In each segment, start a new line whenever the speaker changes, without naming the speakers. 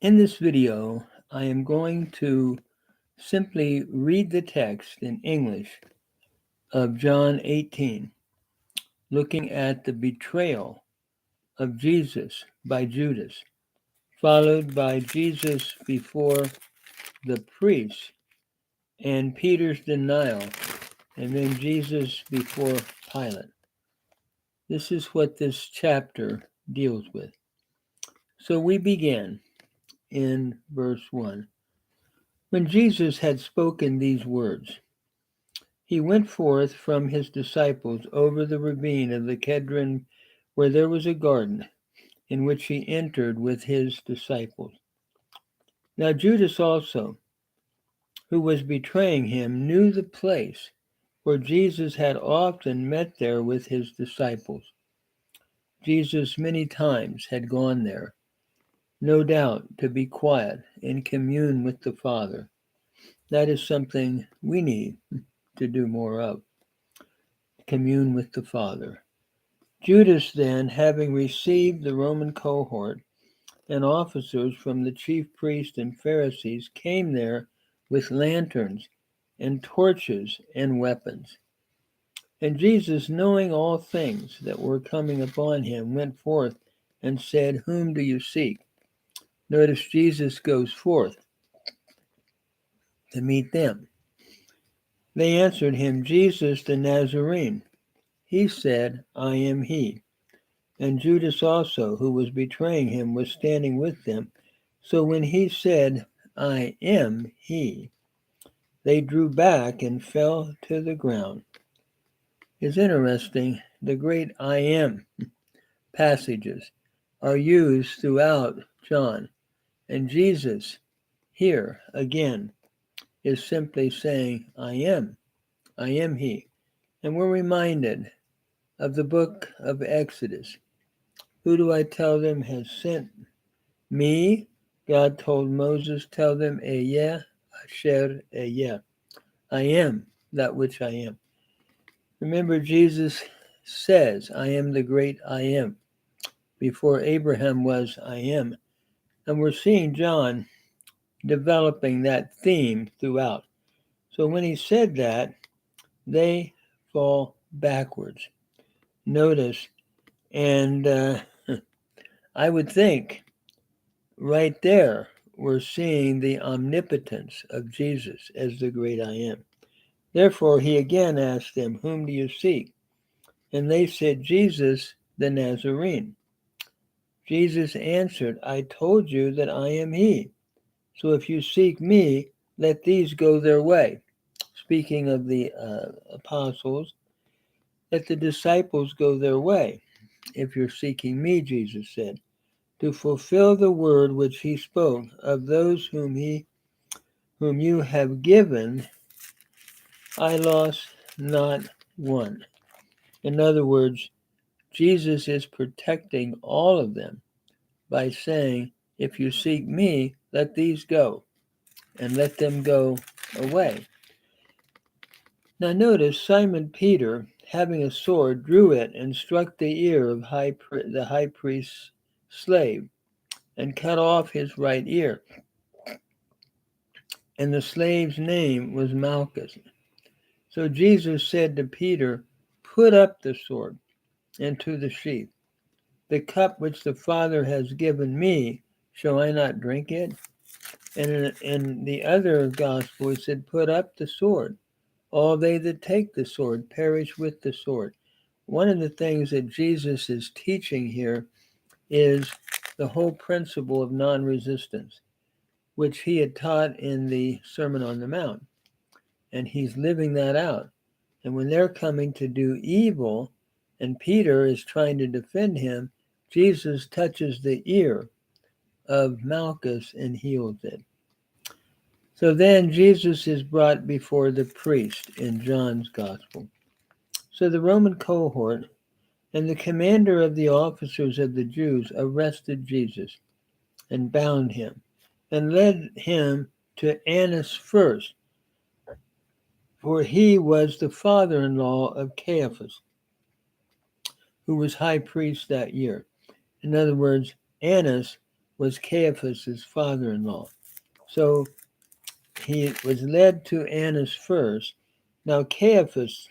In this video, I am going to simply read the text in English of John 18, looking at the betrayal of Jesus by Judas, followed by Jesus before the priests and Peter's denial, and then Jesus before Pilate. This is what this chapter deals with. So we begin in verse 1. When Jesus had spoken these words, he went forth from his disciples over the ravine of the Kedron, where there was a garden, in which he entered with his disciples. Now Judas also, who was betraying him, knew the place, for Jesus had often met there with his disciples. Jesus many times had gone there, no doubt to be quiet and commune with the Father. That is something we need to do more of, commune with the Father. Judas then, having received the Roman cohort and officers from the chief priests and Pharisees, came there with lanterns and torches and weapons. And Jesus, knowing all things that were coming upon him, went forth and said, "Whom do you seek?" Notice Jesus goes forth to meet them. They answered him, "Jesus the Nazarene." He said, "I am he." And Judas also, who was betraying him, was standing with them. So when he said, "I am he," they drew back and fell to the ground. It's interesting, the great "I am" passages are used throughout John. And Jesus here again is simply saying, I am he. And we're reminded of the book of Exodus. Who do I tell them has sent me? God told Moses, tell them, Ehyeh Asher Ehyeh. I am that which I am. Remember, Jesus says, I am the great I am. Before Abraham was, I am. And we're seeing John developing that theme throughout. So when he said that, they fall backwards. Notice, and I would think right there we're seeing the omnipotence of Jesus as the great I am. Therefore, he again asked them, "Whom do you seek?" And they said, "Jesus the Nazarene." Jesus answered, "I told you that I am he. So if you seek me, let these go their way." Speaking of the apostles, let the disciples go their way. If you're seeking me, Jesus said, to fulfill the word which he spoke of those whom you have given, I lost not one. In other words, Jesus is protecting all of them by saying, if you seek me, let these go, and let them go away. Now notice Simon Peter, having a sword, drew it and struck the ear of the high priest's slave, and cut off his right ear. And the slave's name was Malchus. So Jesus said to Peter, "Put up the sword into the sheath. The cup which the Father has given me, shall I not drink it?" And in the other gospel, he said, "Put up the sword. All they that take the sword perish with the sword." One of the things that Jesus is teaching here is the whole principle of non-resistance, which he had taught in the Sermon on the Mount. And he's living that out. And when they're coming to do evil, and Peter is trying to defend him, Jesus touches the ear of Malchus and heals it. So then Jesus is brought before the priest in John's gospel. So the Roman cohort and the commander of the officers of the Jews arrested Jesus and bound him and led him to Annas first, for he was the father-in-law of Caiaphas, who was high priest that year. In other words, Annas was Caiaphas' father-in-law. So he was led to Annas first. Now Caiaphas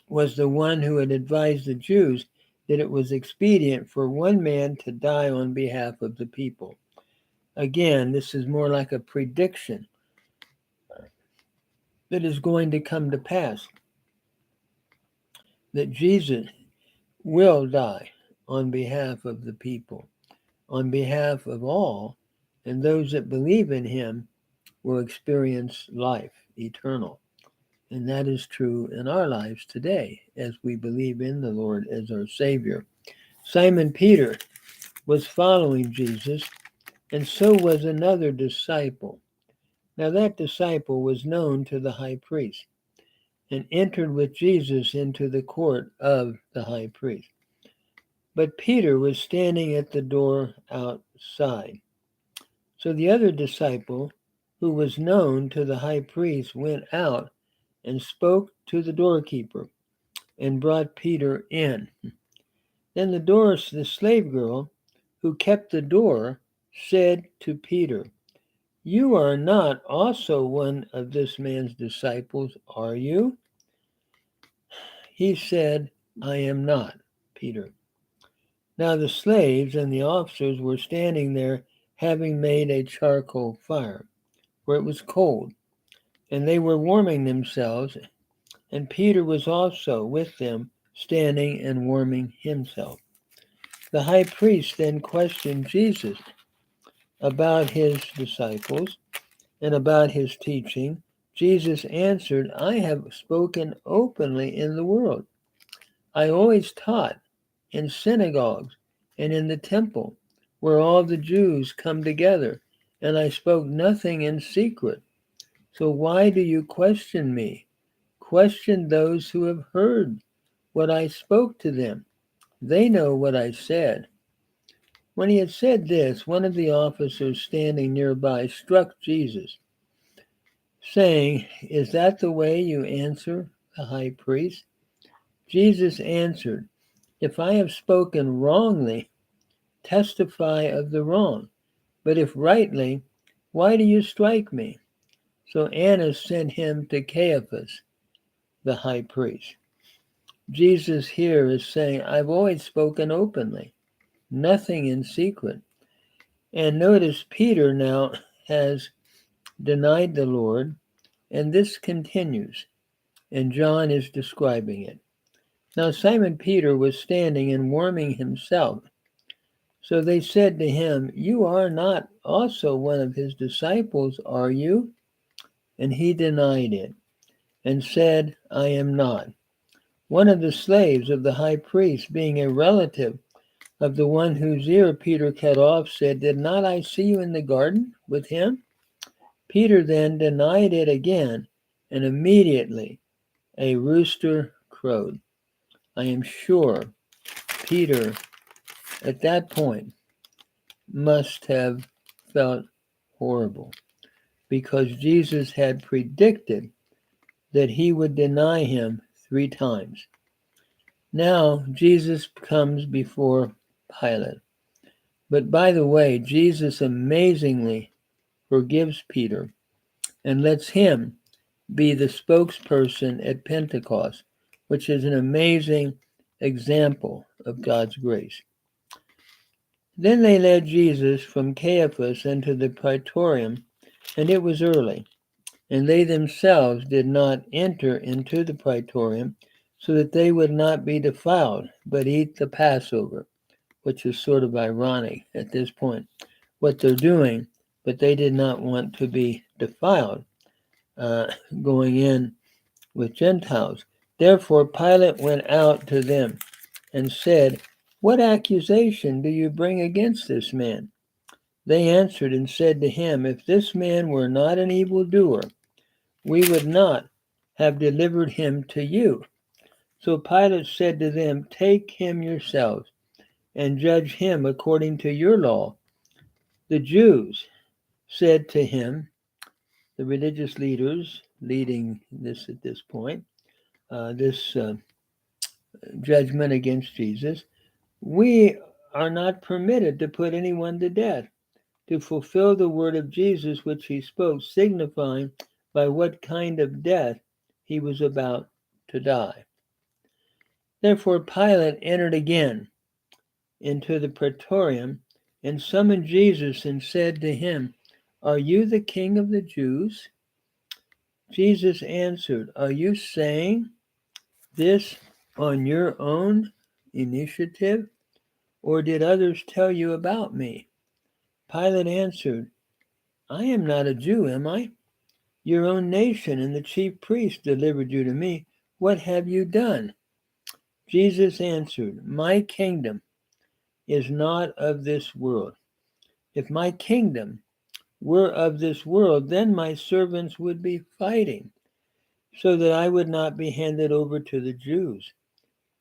was the one who had advised the Jews that it was expedient for one man to die on behalf of the people. Again, this is more like a prediction that is going to come to pass, that Jesus will die on behalf of the people, on behalf of all, and those that believe in him will experience life eternal. And that is true in our lives today as we believe in the Lord as our Savior. Simon Peter was following Jesus, and so was another disciple. Now that disciple was known to the high priest and entered with Jesus into the court of the high priest. But Peter was standing at the door outside. So the other disciple, who was known to the high priest, went out and spoke to the doorkeeper and brought Peter in. Then the slave girl who kept the door said to Peter, "You are not also one of this man's disciples, are you?" He said, "I am not, Peter." Now the slaves and the officers were standing there, having made a charcoal fire, for it was cold, and they were warming themselves, and Peter was also with them, standing and warming himself. The high priest then questioned Jesus about his disciples and about his teaching. Jesus answered, "I have spoken openly in the world. I always taught in synagogues and in the temple, where all the Jews come together, and I spoke nothing in secret. So why do you question me? Question those who have heard what I spoke to them. They know what I said." When he had said this, one of the officers standing nearby struck Jesus, saying, "Is that the way you answer the high priest?" Jesus answered, "If I have spoken wrongly, testify of the wrong. But if rightly, why do you strike me?" So Annas sent him to Caiaphas, the high priest. Jesus here is saying, I've always spoken openly, nothing in secret. And notice Peter now has denied the Lord, and this continues, and John is describing it. Now Simon Peter was standing and warming himself. So they said to him, "You are not also one of his disciples, are you?" And he denied it and said, "I am not." One of the slaves of the high priest, being a relative of the one whose ear Peter cut off, said, "Did not I see you in the garden with him?" Peter then denied it again, and immediately a rooster crowed. I am sure Peter at that point must have felt horrible, because Jesus had predicted that he would deny him 3 times. Now Jesus comes before Pilate. But by the way, Jesus amazingly forgives Peter and lets him be the spokesperson at Pentecost, which is an amazing example of God's grace. Then they led Jesus from Caiaphas into the praetorium, and it was early, and they themselves did not enter into the praetorium, so that they would not be defiled, but eat the Passover, which is sort of ironic at this point, what they're doing, but they did not want to be defiled, going in with Gentiles. Therefore Pilate went out to them and said, "What accusation do you bring against this man?" They answered and said to him, "If this man were not an evildoer, we would not have delivered him to you." So Pilate said to them, "Take him yourselves and judge him according to your law." The Jews said to him, the religious leaders leading this at this point, this judgment against Jesus, "We are not permitted to put anyone to death, to fulfill the word of Jesus which he spoke, signifying by what kind of death he was about to die. Therefore Pilate entered again into the praetorium and summoned Jesus and said to him, "Are you the king of the Jews?" Jesus answered, "Are you saying this on your own initiative, or did others tell you about me?" Pilate answered, "I am not a Jew, am I? Your own nation and the chief priests delivered you to me. What have you done?" Jesus answered, "My kingdom is not of this world. If my kingdom were of this world, then my servants would be fighting, so that I would not be handed over to the Jews,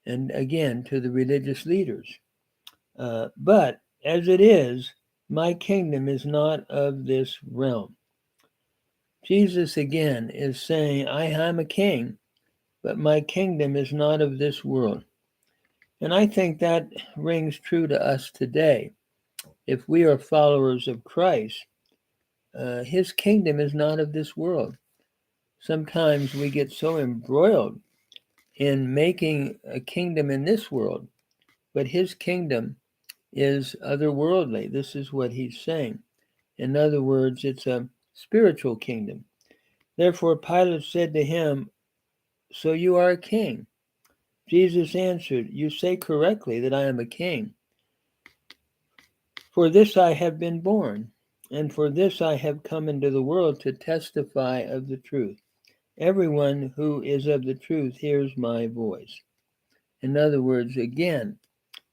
and again to the religious leaders. But as it is, my kingdom is not of this realm." Jesus again is saying, I am a king, but my kingdom is not of this world. And I think that rings true to us today. If we are followers of Christ, his kingdom is not of this world. Sometimes we get so embroiled in making a kingdom in this world, but his kingdom is otherworldly. This is what he's saying. In other words, it's a spiritual kingdom. Therefore, Pilate said to him, "So you are a king?" Jesus answered, "You say correctly that I am a king. For this I have been born, and for this I have come into the world to testify of the truth. Everyone who is of the truth hears my voice." In other words, again,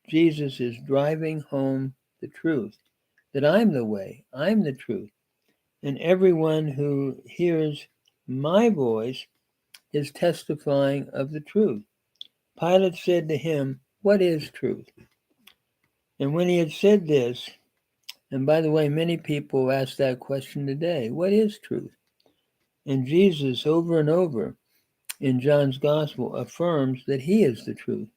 Jesus is driving home the truth, that I'm the way, I'm the truth. And everyone who hears my voice is testifying of the truth. Pilate said to him, "What is truth?" And when he had said this, and by the way, many people ask that question today, what is truth? And Jesus, over and over in John's gospel, affirms that he is the truth.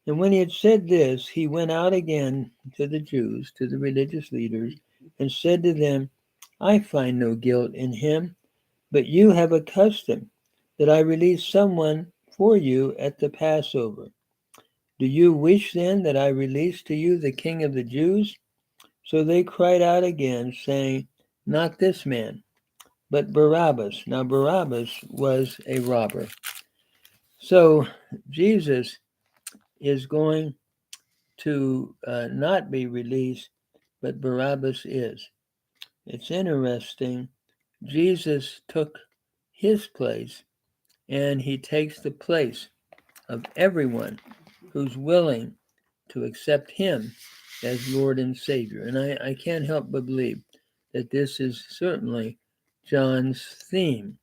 And when he had said this, he went out again to the Jews, to the religious leaders, and said to them, "I find no guilt in him, but you have a custom that I release someone for you at the Passover. Do you wish then that I release to you the King of the Jews?" So they cried out again, saying, "Not this man, but Barabbas." Now Barabbas was a robber. So Jesus is going to not be released, but Barabbas is. It's interesting. Jesus took his place, and he takes the place of everyone who's willing to accept him as Lord and Savior. And I can't help but believe that this is certainly John's theme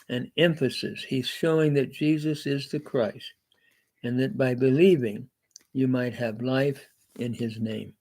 and emphasis. He's showing that Jesus is the Christ, and that by believing, you might have life in his name.